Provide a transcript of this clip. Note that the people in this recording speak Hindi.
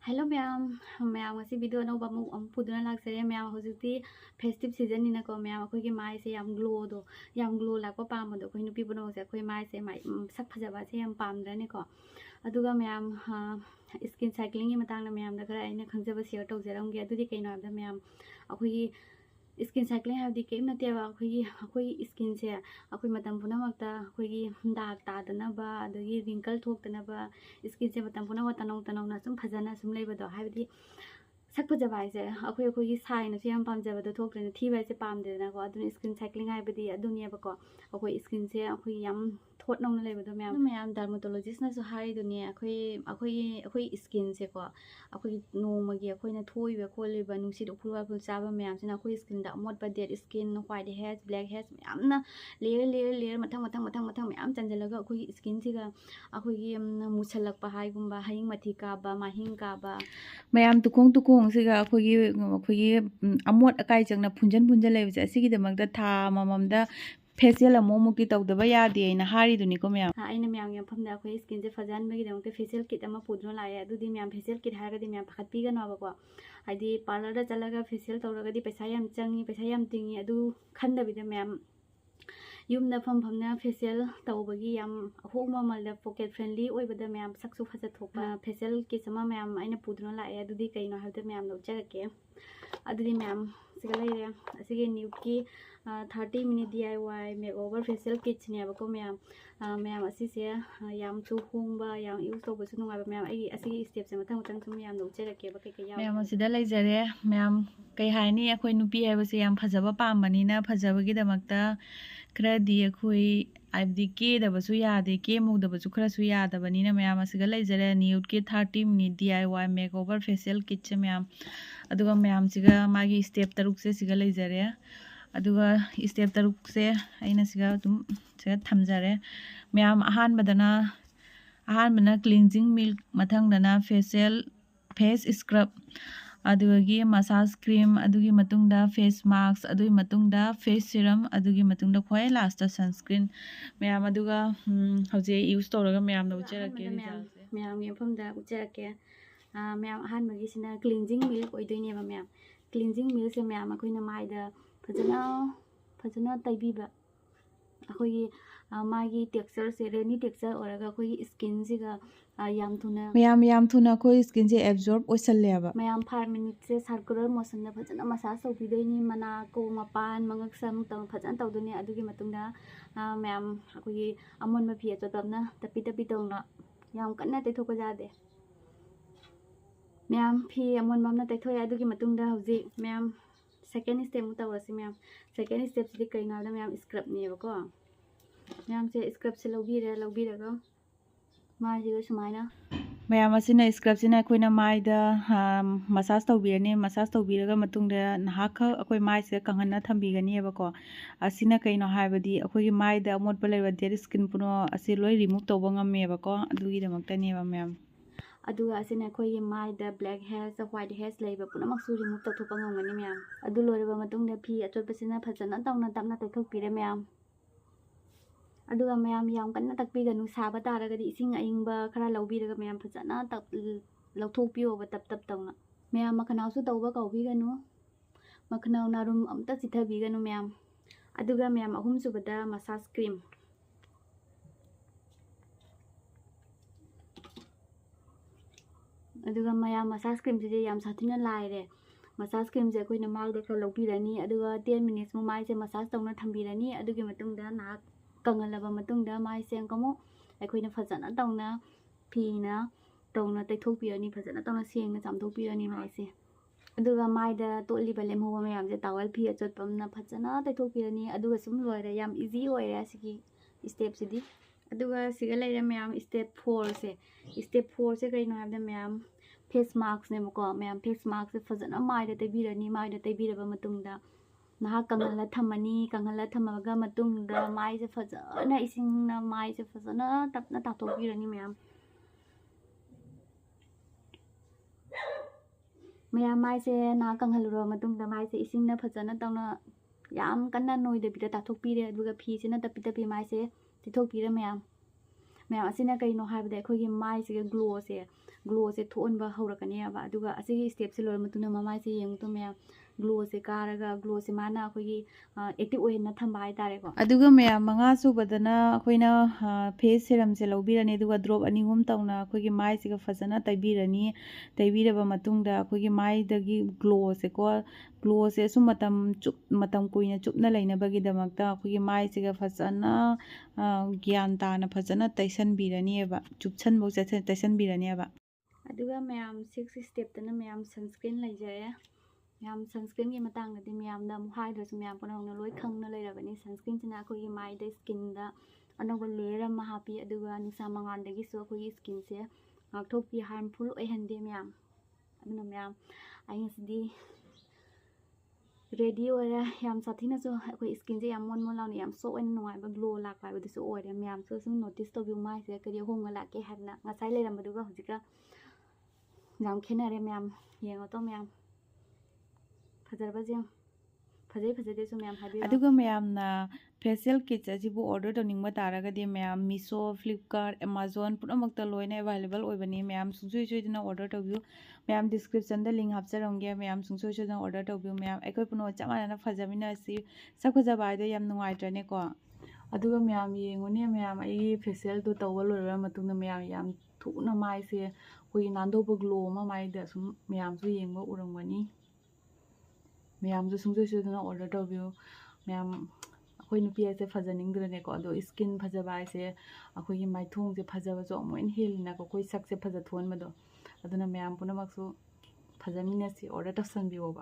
हेलो मैम मैम वीडियो अनौब पुदना लाजरे मैम हौजी फेस्टिव सीजन मैम अखोई माइसे ग्लो ग्लो लाप पाद अखोई नुपी बुनौसे अखोई माइसे सक फजबासे पामद्रनेको अदुगा मैम स्किन साइक्लिंग की मतंग मैम खरा खंजब शेयर तौजरमगे अदुदी कइनो हाबदा मैम अखोई स्किन साइक्लिंग है कई नतेबा अखोई स्किन से अखोई मतम पुनमक्ता अखोई दाग तादनब अदगी रिंकल थोक्तनब स्किन से मतम पुनम तनौ तनौना सुम फजना सुम लेबदो हाबदी सक फजबा है अखोई साइन से पामजबद थोक्तने थीबा से पामदेदनको अदुन स्किन साइक्लिंग हाबदी अदुनेबको अखोई स्किन से अखोई याम थोट नौना लेबदो मैम डर्मेटोलॉजिस्ट ना हाइदुने अखोई स्किन से को अखोई नोमगी अखोइना थोइबा खोलिबा नुसिद उफुल वाफुल चाबा मैमसिना अखोई स्किन दा अमोटबा dead skin whiteheads blackheads मैमना लेयर मथंग मैम चंजलगा अखोई स्किन सिगा अखोई मुसलकपा हाइगुम्बा हयिंग मथि काबा माहिंग काबा मैम तुकोंग सिगा अखोई अमोट अकाई चंगना फुंजन लेबसे असिगिदमकदा था मममदा फेसियल अमोमुक्ति तौदबा यादेना हारिदुनिको मैम आइना मैम यमफमदा अखोई स्किन से फजानबगिदमकते फेसियल किट अमा पुद्रो लाए अदुदी मैम फेसियल किट हारगदी मैम पखतपीगनोबको हाइदी पार्लर चलगा फेसियल तौरगदी पैसा याम चंगी पैसा याम तिंगी अदु खंदबिदा मैम यूमदा फमफमना फेसियल तौबगी याम अहोंग ममलदा पॉकेट फ्रेंडली ओइबदा मैम सक्सु फजा थोपा फेसियल किट अमा मैम आइना पुद्रो लाए अदुदी कइनो हाबदा मैम लौजरके अदुदी मैम सिगा लेरे असिगे न्यूट की 30 मिनट DIY मेकओवर फेसियल किट्सनेबको मैम मैम असिसे याम सु होंबा याम यूज तौबसु नुंगाबा मैम आई असिगे स्टेप से मथंग सु मैम लौजरकेबा कई याव मैम असिदा लेजरे मैम कई हाइनी अखोई नुपी हाइबसे याम फजबा पामबनीना फजबगीदमकता खरादी अखोई आइबदी केदबसु यादे केमुदबसु खरासु यादबनीना मैम असिगा लेजरे न्यूट के 30 minute DIY makeover facial kits ma'am अदुगा मैम सिगा मागी स्टेप तरुक से सिगा लेजरे अदुगा स्टेप तरुक से अइना सिगा तुम सिगा थमजरे मैम अहानबना क्लींजिंग मिल्क मथंगदना फेसियल फेस स्क्रब अदुगी मसाज क्रीम अदुगी मतुंगदा फेस मास्क अदुगी मतुंगदा फेस सीरम अदुगी मतुंगदा खोय लास्ट सनस्क्रीन मैम अदुगा हौजे यूज तौरगा मैम उचरके मैम यफमदा उचरके मैम अहानबगिसिना क्लींजिंग मिल्क ओइदोइनेबा मैम क्लींजिंग मिल्क से मैम अखोइना माइदा फजना तैबीबा अखोई मागी टेक्सचर से रेनी टेक्सचर ओरगा अखोई स्किन सिगा याम थुना अखोई स्किन से एब्जॉर्ब ओइसल्लेबा मैम 5 मिनट से सर्कुलर मोशन दा फजना मसाज तौबिदोइनी मना को मपान मंगक सम तौ फजना तौदोने अदुगी मतुंगदा मैम अखोई अमोन मफी अचोतबना तपी तौना याम कन्ना तैथोक जादे मैम फी अमोन ममना तैथोय अदुगी मतुंगदा हौजी मैम सेकेंड स्टेप तौरसी मैम सेकेंड स्टेप से कई मैम स्क्रबनेबको मैम से स्क्रब से लौबीरगा माइसिगा सुमाइना मैम असिना स्क्रब सिना अखोइना माइदा मसाज तौबीरनी मसाज तौबीरगा मतुंगदा नहाक अखोइ माइसे कंगहन्ना थंबीगनीबको असिना कइनो हाइबदी अखोइगी माइदा अमोटपा लेबा डेड स्किन पुनो असि लोइ रिमूव तौबा ngमेबको अदुगीदमक्तनेबा मैम अदुगा असिना अखोइगी माइदा ब्लैक हेड्स व्हाइट हेड्स लेबा पुनमक्सु रिमूव तौथोपा ngमगनी मैम अदु लोइरबा मतुंगदा फी अचोटपसिना फजना तौना तपना तैथोकपीरे मैम अदुगा मैम याम कन्ना तकपीगनु साबा तारगदी इसिंग अइंगबा खरा लौबीरगा मैम फजना तप लौथोकपियोबा तप तौना मैम मखनाउसु तौबा कौबीगनु मखनाउ नारुम अमता चिथबीगनु मैम अदुगा मैम अहुम सुबदा मसाज क्रीम अदुगा मैम मसाज क्रीम से याम साथिना लाइरे मसाज क्रीम से अखोइना माइदा खरा लौबीरनी अदुगा 10 मिनिट्स मु माइसे मसाज तौना थंबीरनी अदुगी मतुंगदा नाक कंगलबा मतुंगदा माइसे अंकमो अखोइना फजना तौना फीना तौना तैथोकपीरनी फजना तौना सेंगना चामथोकपीरनी माइसे अदुगा माइदा तोलिबा लेमहोबा मैमसे टावल फी अचोटपमना फजना तैथोकपीरनी अदुगा सुम लोइरे याम इजी होइरे असिगी स्टेप सिदी अदुगा सिगा लेरे मैम स्टेप 4 से कइनो हाबदा मैम फेस मास्क नेबको मैम फेस मास्क से फजना माइदा तैबीरनी माइदा तैबीरबा मतुंगदा नहा कंगहला थमनी कंगहला थमगा मतुंगदा माइसे फजना इसिंगना माइसे फजना तपना ताथोकपीरनी मैम माइसे नहा कंगहलुरबा मतुंगदा माइसे इसिंगना फजना तौना याम कन्ना नोइदबीदा ताथोकपीरे अदुगा फीसिना तपी माइसे तिथोकपीरे मैम असिना कइनो हाइबदा अखोइगी माइसे ग्लो से ꯒ꯭ꯂꯣꯁꯦ ꯊꯣꯛꯍꯟꯕ ꯍꯧꯔꯛꯀꯅꯦꯕ ꯑꯗꯨꯒ ꯑꯁꯤꯒꯤ ꯁ꯭ꯇꯦꯞꯁꯦ ꯂꯣꯏꯔ ꯃꯇꯨꯡꯗ ꯃꯃꯥꯏꯁꯦ ꯌꯦꯡꯕ ꯃꯇꯨꯡꯗ ꯃꯌꯥꯝ ꯒ꯭ꯂꯣꯁꯦ ꯀꯥꯔꯒ ꯒ꯭ꯂꯣꯁꯦ ꯃꯥꯅ ꯑꯩꯈꯣꯏꯒꯤ ꯑꯦꯛꯇꯤቭ ꯑꯣꯏꯍꯟꯅ ꯊꯝꯕ ꯍꯥꯏꯇꯥꯔꯦꯀꯣ ꯑꯗꯨꯒ ꯃꯌꯥꯝ ꯃꯉꯥ ꯁꯨꯕꯗꯅ ꯑꯩꯈꯣꯏꯅ ꯐꯦꯁ ꯁꯦꯔꯝꯁꯦ ꯂꯧꯕꯤꯔꯅꯤ ꯑꯗꯨꯒ ꯗ꯭ꯔꯣꯞ 2 ꯑꯍꯨꯝ ꯇꯧꯅ ꯑꯩꯈꯣꯏꯒꯤ ꯃꯥꯏꯁꯤꯒ ꯐꯖꯅ ꯇꯩꯕꯤꯔꯅꯤ ꯇꯩꯕꯤꯔꯕ ꯃꯇꯨꯡꯗ ꯑꯩꯈꯣꯏꯒꯤ ꯃꯥꯏꯗꯒꯤ ꯒ꯭ꯂꯣꯁꯦ ꯁꯨꯝ ꯃꯇꯝ ꯀꯨꯏꯅ ꯆꯨꯞꯅ ꯂꯩꯅꯕꯒꯤꯗꯃꯛꯇ ꯑꯩꯈꯣꯏꯒꯤ ꯃꯥꯏꯁꯤꯒ ꯐꯖꯅ ꯒ꯭ꯌꯥꯟ ꯇꯥꯅ ꯐꯖꯅ ꯇꯩꯁꯟꯕꯤꯔꯅꯤꯕ ꯆꯨꯞꯁꯟꯐꯧ ꯇꯩꯁꯟꯕꯤꯔꯅꯤꯕ ꯑꯗꯨꯒ ꯃꯌꯥꯝ 6 ꯁ꯭ꯇꯦꯞꯇꯅ ꯃꯌꯥꯝ ꯁꯟꯁꯀ꯭ꯔꯤꯟ ꯂꯩꯖꯔꯦ ꯃꯌꯥꯝ ꯁꯟꯁꯀ꯭ꯔꯤꯟꯒꯤ ꯃꯇꯥꯡꯗꯗꯤ ꯃꯌꯥꯝꯗ ꯑꯃꯨꯛ ꯍꯥꯏꯗ꯭ꯔꯁꯨ ꯃꯌꯥꯝ ꯄꯨꯝꯅꯃꯛꯅ ꯂꯣꯏ ꯈꯪꯅ ꯂꯩꯔꯕꯅꯤ ꯁꯟꯁꯀ꯭ꯔꯤꯟꯁꯤꯅ ꯑꯩꯈꯣꯏꯒꯤ ꯃꯥꯏꯗ ꯁ꯭ꯀꯤꯟꯗ ꯑꯅꯧꯕ ꯂꯦꯌꯔ ꯑꯃ ꯍꯥꯞꯄꯤ ꯑꯗꯨꯒ ꯅꯨꯡꯁꯥ ꯃꯉꯥꯜꯗꯒꯤꯁꯨ ꯑꯩꯈꯣꯏꯒꯤ ꯁ꯭ꯀꯤꯟꯁꯦ ꯉꯥꯛꯊꯣꯛꯄꯤ ꯍꯥꯔꯝꯐꯨꯜ ꯑꯣꯏꯍꯟꯗꯦ ꯃꯌꯥꯝ ꯑꯗꯨꯅ ꯃꯌꯥꯝ ꯑꯩ ꯉꯁꯤꯗꯤ ꯔꯦꯗꯤ ꯑꯣꯏꯔꯦ ꯌꯥꯝ ꯁꯥꯊꯤꯅꯁꯨ ꯑꯩꯈꯣꯏ ꯁ꯭ꯀꯤꯟꯁꯦ ꯌꯥꯝ ꯃꯣꯟ ꯃꯣꯟ ꯂꯥꯎꯅ ꯌꯥꯝ ꯁꯣꯐ ꯑꯣꯏꯅ ꯅꯨꯡꯉꯥꯏꯕ ꯒ꯭ꯂꯣ ꯂꯥꯛꯄ ꯍꯥꯏꯕꯗꯨꯁꯨ ꯑꯣꯏꯔꯦ ꯃꯌꯥꯝꯁꯨ ꯁꯨꯝ ꯅꯣꯇꯤꯁ ꯇꯧꯕꯤꯌꯨ ꯃꯥꯏꯁꯦ ꯀꯔꯤ ꯑꯍꯣꯡꯕ ꯂꯥꯛꯀꯦ ꯍꯥꯏꯗꯅ ꯉꯁꯥꯏ ꯂꯩꯔꯝꯕꯗꯨꯒ ꯍꯧꯖꯤꯛꯀ ꯌꯥꯝ ꯈꯦꯠꯅꯔꯦ ꯃꯌꯥꯝ ꯌꯦꯡꯉꯣꯇꯣ ꯃꯌꯥꯝ ꯐꯖꯔꯕꯁꯦ ꯐꯖꯩ ꯐꯖꯗꯦꯁꯨ ꯃꯌꯥꯝ ꯍꯥꯏꯕꯤꯔꯣ ꯑꯗꯨꯒ ꯃꯌꯥꯝꯅ ꯐꯦꯁꯤꯌꯦꯜ ꯀꯤꯠꯁ ꯑꯁꯤꯕꯨ ꯑꯣꯔꯗꯔ ꯇꯧꯅꯤꯡꯕ ꯇꯥꯔꯒꯗꯤ ꯃꯌꯥꯝ ꯃꯤꯁꯣ ꯐ꯭ꯂꯤꯞꯀꯥꯔꯠ ꯑꯦꯃꯥꯖꯣꯟ ꯄꯨꯝꯅꯃꯛꯇ ꯂꯣꯏꯅ ꯑꯦꯕꯥꯏꯂꯦꯕꯜ ꯑꯣꯏꯕꯅꯤ ꯃꯌꯥꯝ ꯁꯨꯡꯁꯣꯏ ꯁꯣꯏꯗꯅ ꯑꯣꯔꯗꯔ ꯇꯧꯕꯤꯌꯨ ꯃꯌꯥꯝ ꯗꯤꯁꯀ꯭ꯔꯤꯞꯁꯟꯗ ꯂꯤꯡ ꯍꯥꯞꯆꯔꯝꯒꯦ ꯃꯌꯥꯝ ꯁꯨꯡꯁꯣꯏ ꯁꯣꯏꯗꯅ ꯑꯣꯔꯗर ꯇꯧꯕꯤꯌꯨ ꯃꯌꯥꯝ ꯑꯩꯈꯣꯏ ꯄꯨꯝꯅꯃꯛ ꯆꯞ ꯃꯥꯟꯅꯅ ꯐꯖꯃꯤꯟꯅꯁꯤ ꯁꯛ ꯐꯖꯕ ꯍꯥꯏꯗꯣ ꯌꯥꯝ ꯅꯨꯡꯉꯥꯏꯇ꯭ꯔꯅꯦꯀꯣ ꯑꯗꯨꯒ ꯃꯌꯥꯝ ꯌꯦꯡꯉꯨꯅꯦ ꯃꯌꯥꯝ ꯑꯩꯒꯤ ꯐꯦꯁꯤꯌꯦꯜꯗꯣ ꯇꯧꯕ ꯂꯣꯏꯔꯕ ꯃꯇꯨꯡꯗ ꯃꯌꯥꯝ ꯌꯥꯝ ꯊꯨꯅ ꯃꯥꯏꯁꯦ ꯑꯩꯈꯣꯏꯒꯤ ꯅꯥꯟꯗꯣꯛꯄ ꯒ꯭ꯂꯣ ꯑꯃ ꯃꯥꯏꯗ ꯁꯨꯝ ꯃꯌꯥꯝꯁꯨ ꯌꯦꯡꯕ ꯎꯔꯝꯒꯅꯤ ꯃꯌꯥꯝꯁꯨ ꯁꯨꯡꯁꯣꯏ ꯁꯣꯏꯗꯅ ꯑꯣꯔꯗर ꯇꯧꯕꯤꯌꯨ ꯃꯌꯥꯝ ꯑꯩꯈꯣꯏ ꯅꯨꯄꯤ ꯍꯥꯏꯁꯦ ꯐꯖꯅꯤꯡꯗ꯭ꯔꯅꯦꯀꯣ ꯑꯗꯣ ꯁ꯭ꯀꯤꯟ ꯐꯖꯕ ꯍꯥꯏꯁꯦ ꯑꯩꯈꯣꯏꯒꯤ ꯃꯥꯏꯊꯣꯡꯁꯦ ꯐꯖꯕꯁꯨ ꯑꯃꯨꯛ ꯍꯦꯟꯅ ꯍꯦꯜꯂꯤꯅꯀꯣ ꯑꯩꯈꯣꯏ ꯁꯛꯁꯦ ꯐꯖꯊꯣꯛꯍꯟꯕꯗꯣ ꯑꯗꯨꯅ ꯃꯌꯥꯝ ꯄꯨꯝꯅꯃꯛꯁꯨ ꯐꯖꯃꯤꯟꯅꯁꯤ ꯑꯣꯔꯗर ꯇꯧꯁꯟꯕꯤꯌꯣꯕ